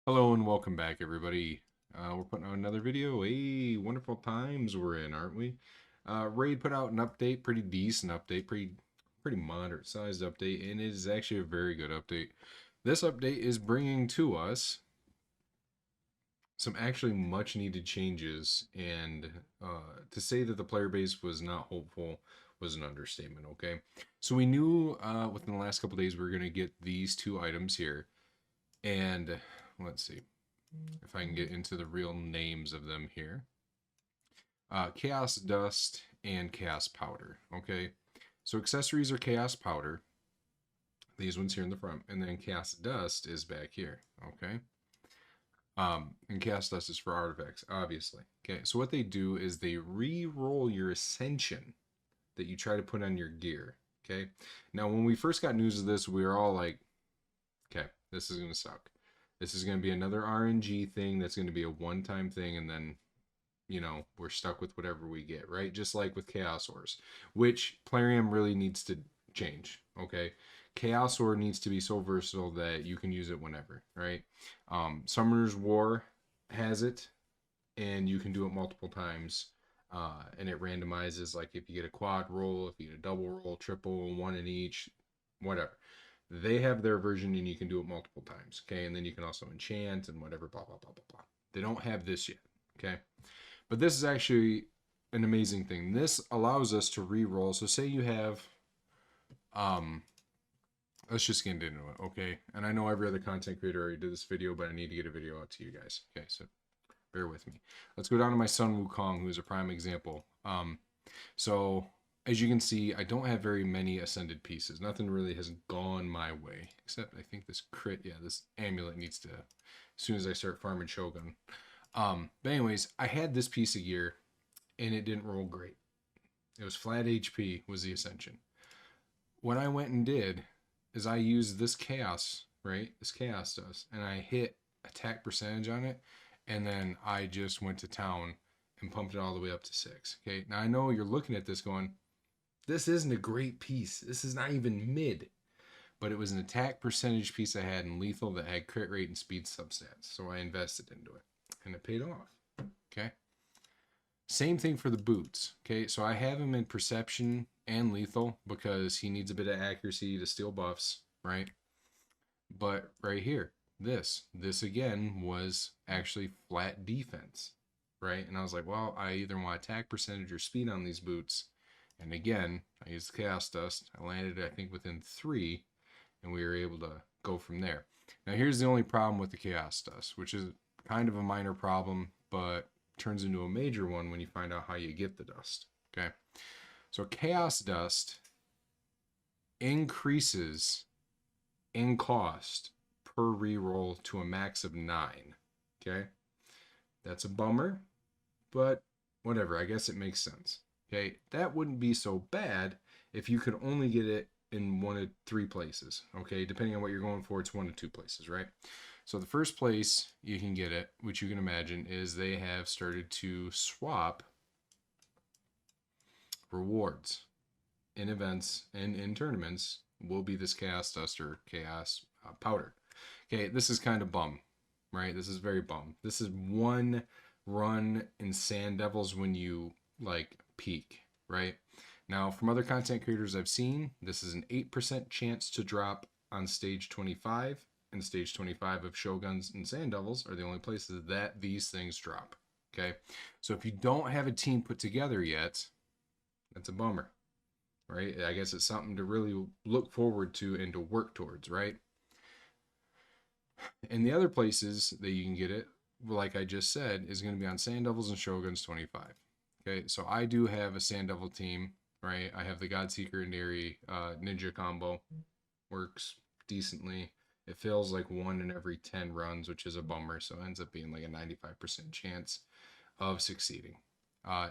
Hello and welcome back, everybody. We're putting out another video. Hey, wonderful times we're in, aren't we? Raid put out an update, pretty decent update, pretty moderate sized update, and it is actually a very good update. This update is bringing to us some actually much needed changes, and to say that the player base was not hopeful was an understatement. Okay, so we knew within the last couple days we were going to get these two items here, and let's see if I can get into the real names of them here. Chaos Dust and Chaos Powder. Okay, so accessories are Chaos Powder. These ones here in the front, and then Chaos Dust is back here. Okay, and Chaos Dust is for artifacts, obviously. Okay, so what they do is they re-roll your Ascension that you try to put on your gear. Okay, now when we first got news of this, we were all like, okay, this is gonna suck. This is going to be another RNG thing that's going to be a one-time thing, and then we're stuck with whatever we get, right? Just like with Chaos Ores, which Plarium really needs to change. Okay, Chaos Ore needs to be so versatile that you can use it whenever, right? Summoner's War has it, and you can do it multiple times. And it randomizes, like if you get a quad roll, if you get a double roll, triple, one in each, whatever. They have their version and you can do it multiple times. Okay. And then you can also enchant and whatever, blah, blah, blah, blah, blah. They don't have this yet. Okay. But this is actually an amazing thing. This allows us to re-roll. So say you have, um, let's just get into it. Okay. And I know every other content creator already did this video, but I need to get a video out to you guys. Okay. So bear with me. Let's go down to my son Wukong, who is a prime example. So as you can see, I don't have very many ascended pieces. Nothing really has gone my way, except I think this crit, yeah, this amulet needs to, as soon as I start farming Shogun. But anyways, I had this piece of gear, and it didn't roll great. It was flat HP was the ascension. What I went and did is I used this chaos, right? This chaos does, and I hit attack percentage on it, and then I just went to town and pumped it all the way up to 6. Okay, now I know you're looking at this going, this isn't a great piece. This is not even mid. But it was an attack percentage piece I had in lethal that had crit rate and speed substats. So I invested into it. And it paid off. Okay. Same thing for the boots. Okay. So I have him in perception and lethal because he needs a bit of accuracy to steal buffs, right? But right here, this again was actually flat defense, right? And I was like, well, I either want attack percentage or speed on these boots. And again, I used Chaos Dust. I landed, I think, within 3, and we were able to go from there. Now, here's the only problem with the Chaos Dust, which is kind of a minor problem, but turns into a major one when you find out how you get the dust. Okay, so Chaos Dust increases in cost per reroll to a max of 9. Okay, that's a bummer, but whatever. I guess it makes sense. Okay, that wouldn't be so bad if you could only get it in 1 of 3 places. Okay, depending on what you're going for, it's 1 of 2 places, right? So the first place you can get it, which you can imagine, is they have started to swap rewards in events and in tournaments. Will be this Chaos Dust or Chaos Powder. Okay, this is kind of bum, right? This is very bum. This is one run in Sand Devils when you like peak, right? Now, from other content creators I've seen, this is an 8% chance to drop on stage 25, and stage 25 of Shoguns and Sand Devils are the only places that these things drop. Okay, so if you don't have a team put together yet, that's a bummer, right? I guess it's something to really look forward to and to work towards, right? And the other places that you can get it, like I just said, is going to be on Sand Devils and Shoguns 25. Okay, so I do have a Sand Devil team, right? I have the Godseeker and Neri ninja combo. Works decently. It feels like 1 in every 10 runs, which is a bummer. So it ends up being like a 95% chance of succeeding.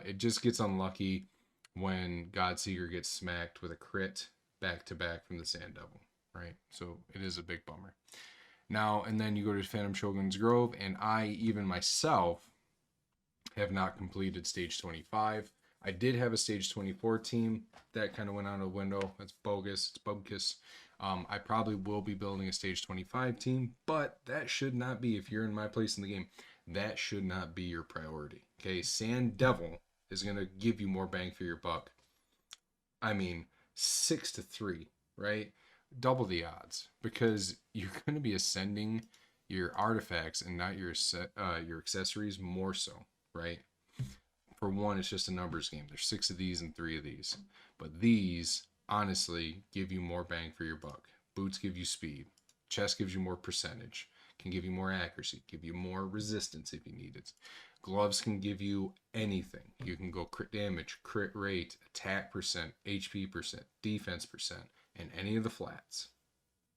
It just gets unlucky when Godseeker gets smacked with a crit back to back from the Sand Devil, right? So it is a big bummer. Now, and then you go to Phantom Shogun's Grove, and I, even myself, have not completed stage 25. I did have a stage 24 team that kind of went out of the window. That's bogus. It's bogus. I probably will be building a stage 25 team, but that should not be, if you're in my place in the game, that should not be your priority. Okay, Sand Devil is going to give you more bang for your buck. I mean, 6 to 3, right? Double the odds, because you're going to be ascending your artifacts and not your accessories more so, right? For one, it's just a numbers game. There's 6 of these and 3 of these, but these honestly give you more bang for your buck. Boots give you speed. Chest gives you more percentage. Can give you more accuracy. Give you more resistance if you need it. Gloves can give you anything. You can go crit damage, crit rate, attack percent, HP percent, defense percent, and any of the flats.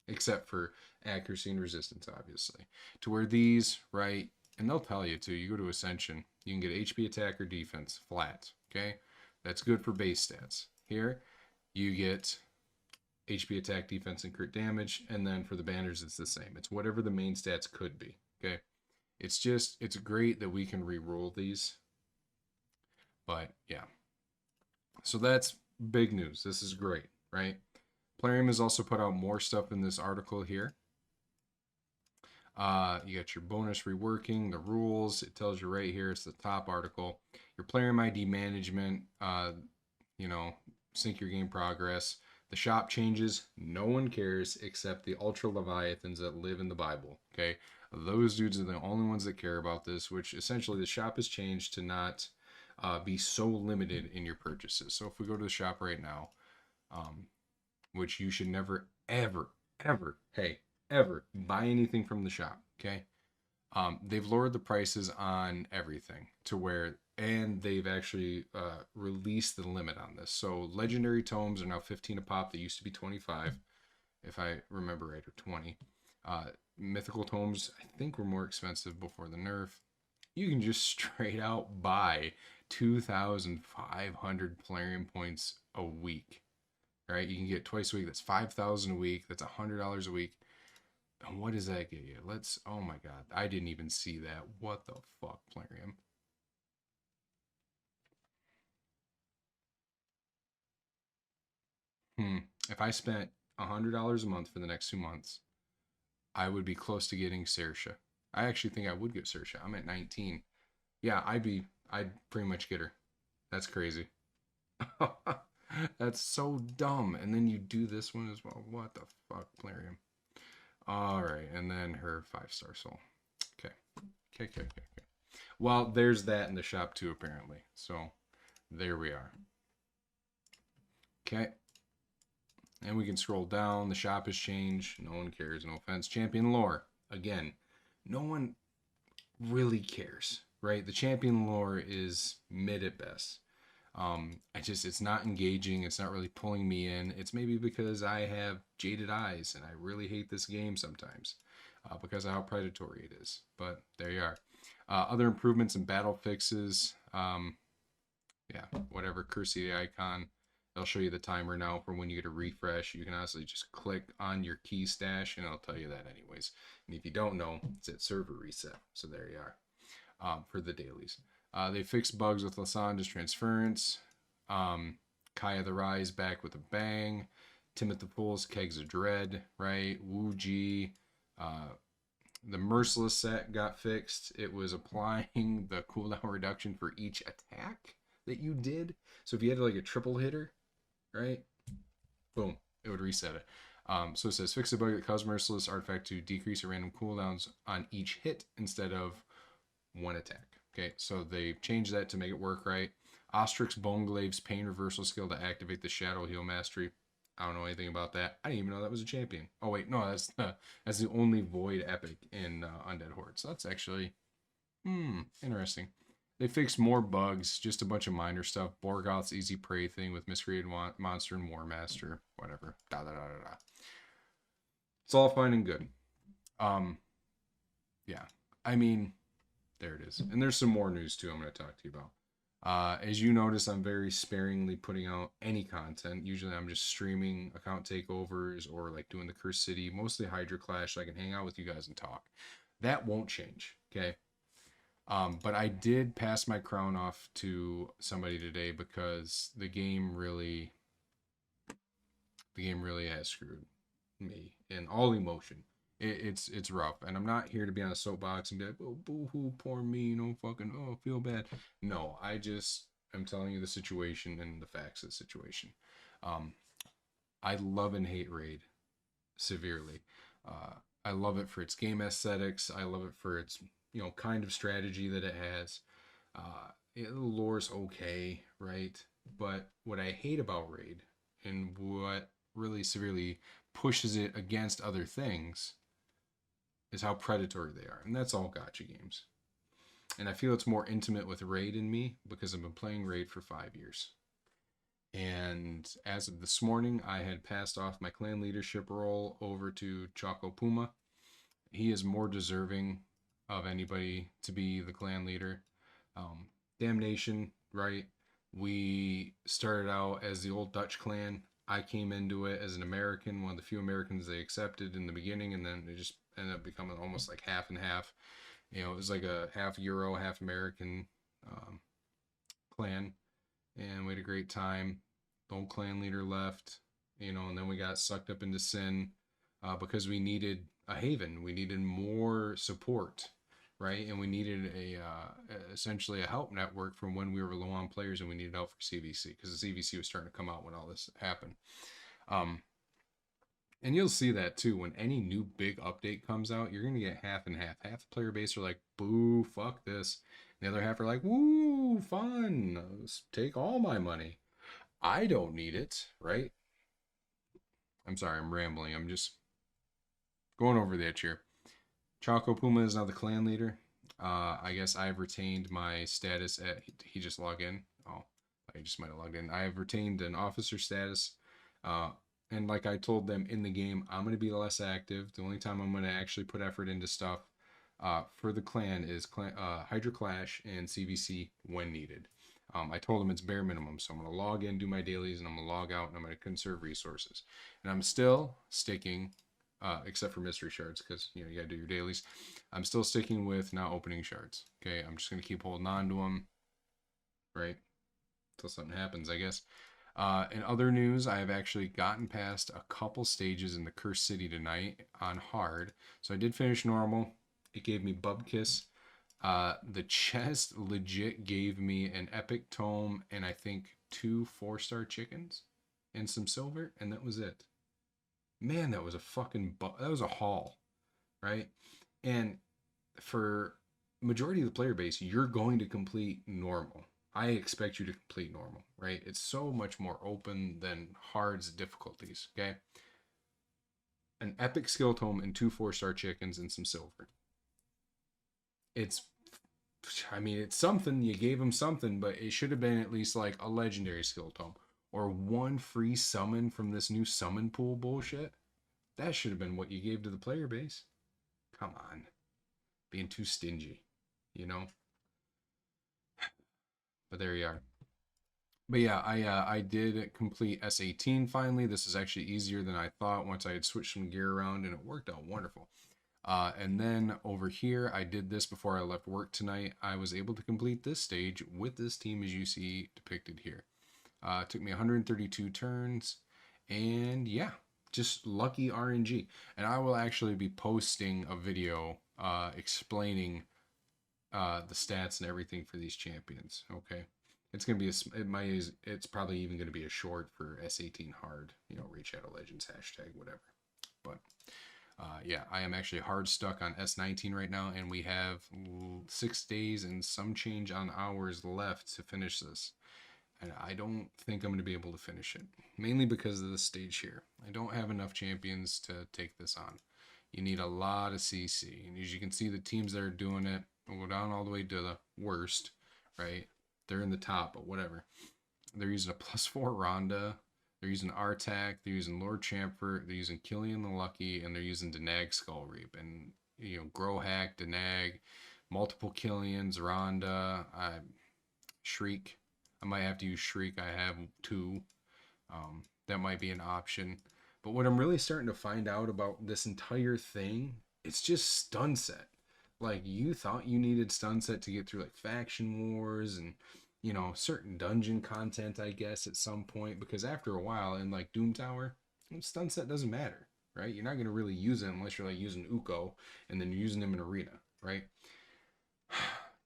Except for accuracy and resistance, obviously. To where these, right, and they'll tell you too, you go to Ascension, you can get HP, attack, or defense flat, okay? That's good for base stats. Here, you get HP, attack, defense, and crit damage, and then for the banners, it's the same. It's whatever the main stats could be, okay? It's great that we can re-roll these, but yeah. So that's big news. This is great, right? Plarium has also put out more stuff in this article here. You got your bonus reworking, the rules. It tells you right here, it's the top article. Your Plarium ID management, sync your game progress. The shop changes. No one cares except the Ultra Leviathans that live in the Bible, okay? Those dudes are the only ones that care about this, which essentially the shop has changed to not be so limited in your purchases. So if we go to the shop right now, which you should never, ever, ever, ever buy anything from the shop, okay? They've lowered the prices on everything to where, and they've actually released the limit on this. So legendary tomes are now 15 a pop. They used to be 25, if I remember right, or 20. Mythical tomes, I think, were more expensive before the nerf. You can just straight out buy 2,500 Plarium points a week. Right? You can get twice a week. That's 5,000 a week. That's $100 a week. And what does that get you? Oh my God. I didn't even see that. What the fuck, Plarium? If I spent $100 a month for the next 2 months, I would be close to getting Saoirse. I actually think I would get Saoirse. I'm at 19. Yeah, I'd pretty much get her. That's crazy. That's so dumb. And then you do this one as well. What the fuck, Plarium? All right, and then her 5-star soul. Okay. Well, there's that in the shop too, apparently. So there we are. Okay. And we can scroll down. The shop has changed. No one cares. No offense. Champion lore. Again, no one really cares, right? The champion lore is mid at best. It's not engaging. It's not really pulling me in. It's maybe because I have jaded eyes and I really hate this game sometimes because of how predatory it is. But there you are. Other improvements and battle fixes. Whatever. Curse the icon. They'll show you the timer now for when you get a refresh. You can honestly just click on your key stash and it'll tell you that anyways. And if you don't know, it's at server reset. So there you are for the dailies. They fixed bugs with Lysandra's transference. Kaya the Rise back with a bang. Timoth the Fool's Kegs of Dread, right? Wu Ji. The Merciless set got fixed. It was applying the cooldown reduction for each attack that you did. So if you had like a triple hitter, right? Boom, it would reset it. So it says fix a bug that caused Merciless artifact to decrease the random cooldowns on each hit instead of one attack. Okay, so they changed that to make it work right. Ostrix Boneglave's pain reversal skill to activate the Shadow Heal Mastery. I don't know anything about that. I didn't even know that was a champion. Oh wait, no, that's the only Void epic in Undead Horde. So that's actually interesting. They fixed more bugs, just a bunch of minor stuff. Borgoth's easy prey thing with Miscreated Monster and War Master, whatever. It's all fine and good. Yeah, I mean, there it is. And there's some more news too I'm going to talk to you about. As you notice, I'm very sparingly putting out any content. Usually I'm just streaming account takeovers or like doing the Curse City, mostly Hydra Clash, so I can hang out with you guys and talk. That won't change, okay? But I did pass my crown off to somebody today because the game really has screwed. me in all emotion. It's rough, and I'm not here to be on a soapbox and be like, oh, boo hoo, poor me, fucking, oh, feel bad. No, I just am telling you the situation and the facts of the situation. Um, I love and hate Raid severely. Uh, I love it for its game aesthetics. I love it for its kind of strategy that it has. The lore's okay, right? But what I hate about Raid and what really severely pushes it against other things is how predatory they are. And that's all gacha games. And I feel it's more intimate with Raid in me because I've been playing Raid for 5 years. And as of this morning, I had passed off my clan leadership role over to Choco Puma. He is more deserving of anybody to be the clan leader. Damnation, right? We started out as the old Dutch clan. I came into it as an American, one of the few Americans they accepted in the beginning, and then it just ended up becoming almost like half and half. It was like a half Euro, half American um, clan, and we had a great time. The old clan leader left, and then we got sucked up into sin because we needed a haven. We needed more support, right? And we needed essentially a help network from when we were low on players, and we needed help for CVC because the CVC was starting to come out when all this happened. Um, and you'll see that too when any new big update comes out. You're gonna get half and half. Half the player base are like, "Boo, fuck this." The other half are like, "Woo, fun! Take all my money. I don't need it." Right? I'm sorry, I'm rambling. I'm just going over the edge here. Choco Puma is now the clan leader. I guess I've retained my status at. He just logged in. Oh, I just might have logged in. I have retained an officer status. Uh, and like I told them in the game, I'm going to be less active. The only time I'm going to actually put effort into stuff for the clan is Hydra Clash and CVC when needed. I told them it's bare minimum, so I'm going to log in, do my dailies, and I'm going to log out, and I'm going to conserve resources. And I'm still sticking except for mystery shards, because you gotta do your dailies. I'm still sticking with not opening shards. Okay, I'm just gonna keep holding on to them, right, until something happens, I guess. In other news, I have actually gotten past a couple stages in the Cursed City tonight on hard. So I did finish normal. It gave me Bubkiss. The chest legit gave me an epic tome and I think 2 4-star chickens and some silver, and that was it. Man, that was a that was a haul, right? And for majority of the player base, you're going to complete normal. I expect you to complete normal, right? It's so much more open than hard's difficulties, okay? An epic skill tome and 2 4-star chickens and some silver. It's it's something. You gave him something, but it should have been at least like a legendary skill tome or one free summon from this new summon pool bullshit. That should have been what you gave to the player base. Come on. Being too stingy, you know? But there you are. But yeah, I did complete S18 finally. This is actually easier than I thought once I had switched some gear around, and it worked out wonderful. And then over here, I did this before I left work tonight. I was able to complete this stage with this team as you see depicted here. It took me 132 turns, and yeah, just lucky RNG. And I will actually be posting a video explaining the stats and everything for these champions. Okay, it's gonna be it's probably even gonna be a short for S18 hard. Reach out of Legends hashtag whatever. But yeah, I am actually hard stuck on S19 right now, and we have 6 days and some change on hours left to finish this. And I don't think I'm going to be able to finish it, mainly because of the stage here. I don't have enough champions to take this on. You need a lot of CC, and as you can see, the teams that are doing it will go down all the way to the worst, right? They're in the top, but whatever. They're using a +4 Ronda. They're using Artak. They're using Lord Chamfer. They're using Killian the Lucky, and they're using Denag Skull Reap. And, Growhack, Denag, multiple Killians, Ronda, Shriek. I might have to use Shriek. I have 2. That might be an option. But what I'm really starting to find out about this entire thing, it's just stun set. Like, you thought you needed stun set to get through, like, faction wars and, certain dungeon content, I guess, at some point. Because after a while, in, like, Doom Tower, stun set doesn't matter. right? You're not going to really use it unless you're like using Uko and then you're using him in arena, right?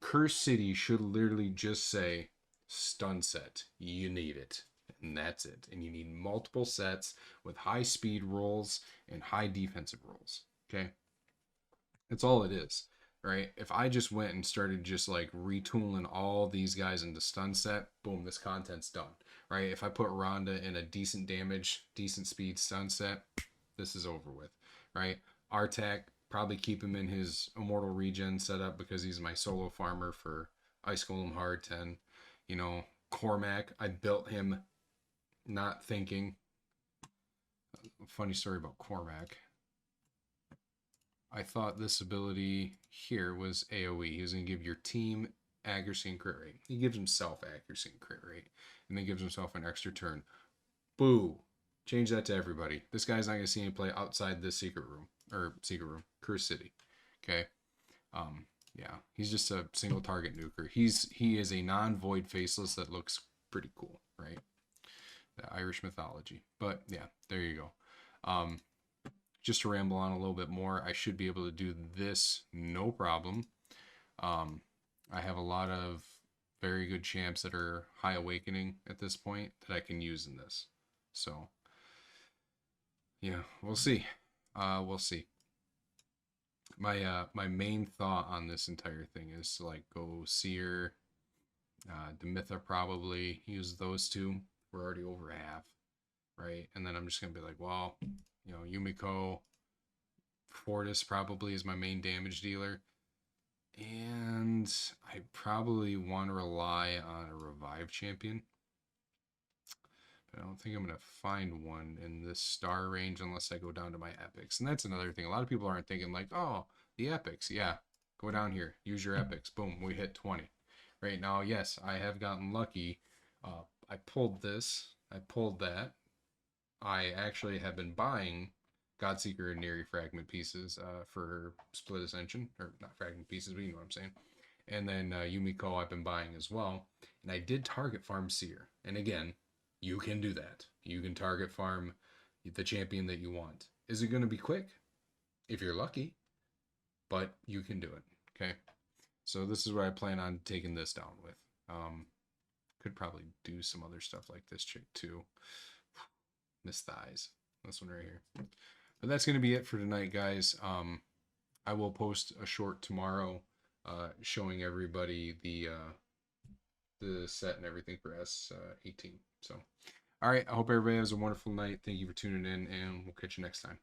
Curse City should literally just say stun set. You need it. And that's it. And you need multiple sets with high speed rolls and high defensive rolls. Okay. That's all it is. Right. If I just went and started just like retooling all these guys into stun set, boom, this content's done. Right. If I put Rhonda in a decent damage, decent speed stun set, this is over with. Right. Artak, probably keep him in his immortal regen setup because he's my solo farmer for Ice Golem Hard 10. You know, Cormac, I built him not thinking. Funny story about Cormac. I thought this ability here was AoE. He was going to give your team accuracy and crit rate. He gives himself accuracy and crit rate, and then gives himself an extra turn. Boo! Change that to everybody. This guy's not going to see any play outside this secret room, Curse City. Okay. Yeah, he's just a single target nuker. He is a non-void faceless that looks pretty cool, right? The Irish mythology. But yeah, there you go. Just to ramble on a little bit more, I should be able to do this no problem. I have a lot of very good champs that are high awakening at this point that I can use in this. So yeah, we'll see. We'll see. My main thought on this entire thing is to like go Seer, Demitha probably, use those two. We're already over half, right? And then I'm just gonna be like, well, you know, Yumiko, Fortis probably is my main damage dealer. And I probably want to rely on a revive champion. But I don't think I'm going to find one in this star range unless I go down to my epics. And that's another thing. A lot of people aren't thinking like, oh, the epics. Yeah, go down here. Use your epics. Boom, we hit 20. Right now, yes, I have gotten lucky. I pulled this. I pulled that. I actually have been buying Godseeker and Neri fragment pieces for Split Ascension. Or not fragment pieces, but you know what I'm saying. And then Yumiko I've been buying as well. And I did target farm Seer. And again, you can do that. You can target farm the champion that you want. Is it going to be quick? If you're lucky. But you can do it. Okay. So this is what I plan on taking this down with. Could probably do some other stuff like this chick too. Miss thighs. This one right here. But that's going to be it for tonight, guys. I will post a short tomorrow showing everybody the set and everything for S18. So, all right. I hope everybody has a wonderful night. Thank you for tuning in, and we'll catch you next time.